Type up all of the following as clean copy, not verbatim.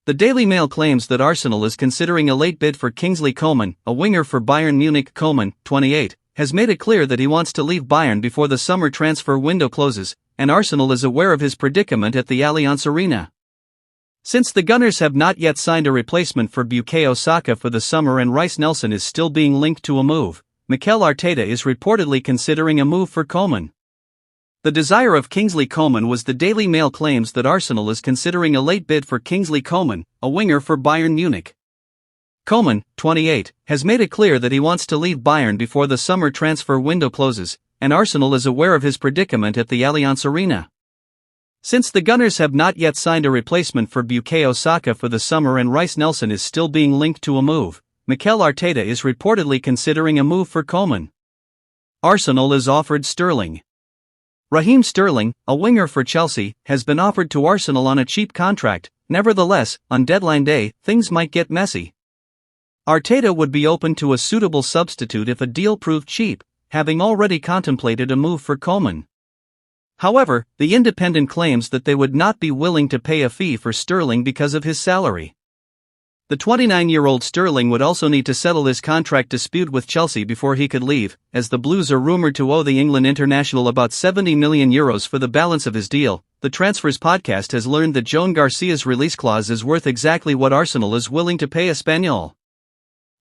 The Daily Mail claims that Arsenal is considering a late bid for Kingsley Coman, a winger for Bayern Munich. Coman, 28, has made it clear that he wants to leave Bayern before the summer transfer window closes, and Arsenal is aware of his predicament at the Allianz Arena. Since the Gunners have not yet signed a replacement for Bukayo Saka for the summer and Reiss Nelson is still being linked to a move, Mikel Arteta is reportedly considering a move for Coman. The desire of Kingsley Coman was the Daily Mail claims that Arsenal is considering a late bid for Kingsley Coman, a winger for Bayern Munich. Coman, 28, has made it clear that he wants to leave Bayern before the summer transfer window closes, and Arsenal is aware of his predicament at the Allianz Arena. Since the Gunners have not yet signed a replacement for Bukayo Saka for the summer and Reiss Nelson is still being linked to a move, Mikel Arteta is reportedly considering a move for Coman. Arsenal is offered Sterling. Raheem Sterling, a winger for Chelsea, has been offered to Arsenal on a cheap contract. Nevertheless, on deadline day, things might get messy. Arteta would be open to a suitable substitute if a deal proved cheap, having already contemplated a move for Coman. However, the Independent claims that they would not be willing to pay a fee for Sterling because of his salary. The 29-year-old Sterling would also need to settle his contract dispute with Chelsea before he could leave, as the Blues are rumored to owe the England international about €70 million for the balance of his deal. The Transfers podcast has learned that Joan Garcia's release clause is worth exactly what Arsenal is willing to pay Espanyol.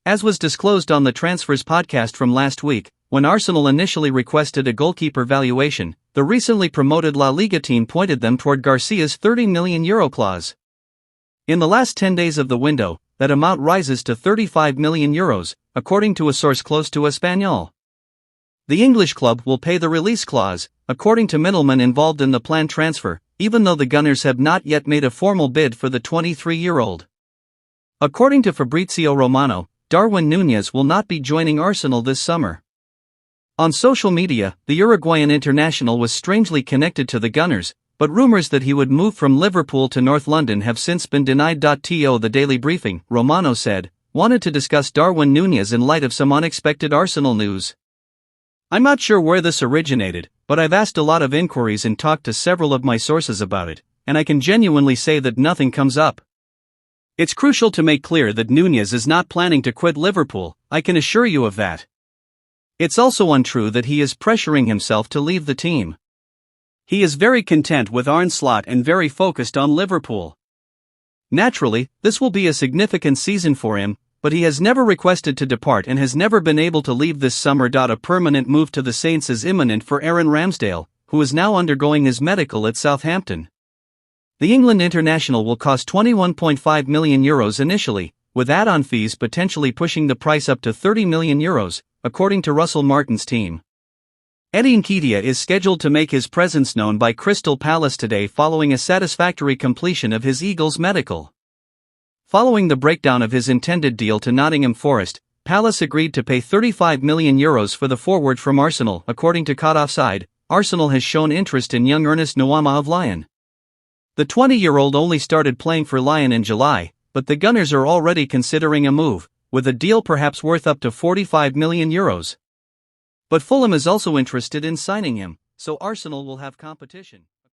As was disclosed on the Transfers podcast from last week, when Arsenal initially requested a goalkeeper valuation, the recently promoted La Liga team pointed them toward Garcia's €30 million clause. In the last 10 days of the window, that amount rises to €35 million, according to a source close to Espanyol. The English club will pay the release clause, according to middlemen involved in the planned transfer, even though the Gunners have not yet made a formal bid for the 23-year-old. According to Fabrizio Romano, Darwin Núñez will not be joining Arsenal this summer. On social media, the Uruguayan international was strangely connected to the Gunners, but rumors that he would move from Liverpool to North London have since been denied. The Daily Briefing, Romano said, wanted to discuss Darwin Núñez in light of some unexpected Arsenal news. I'm not sure where this originated, but I've asked a lot of inquiries and talked to several of my sources about it, and I can genuinely say that nothing comes up. It's crucial to make clear that Núñez is not planning to quit Liverpool, I can assure you of that. It's also untrue that he is pressuring himself to leave the team. He is very content with Arne Slot and very focused on Liverpool. Naturally, this will be a significant season for him, but he has never requested to depart and has never been able to leave this summer. A permanent move to the Saints is imminent for Aaron Ramsdale, who is now undergoing his medical at Southampton. The England international will cost €21.5 million initially, with add-on fees potentially pushing the price up to €30 million, according to Russell Martin's team. Eddie Nketiah is scheduled to make his presence known by Crystal Palace today following a satisfactory completion of his Eagles medical. Following the breakdown of his intended deal to Nottingham Forest, Palace agreed to pay €35 million for the forward from Arsenal. According to Caught Offside, Arsenal has shown interest in young Ernest Nuamah of Lyon. The 20-year-old only started playing for Lyon in July, but the Gunners are already considering a move, with a deal perhaps worth up to €45 million. But Fulham is also interested in signing him, so Arsenal will have competition.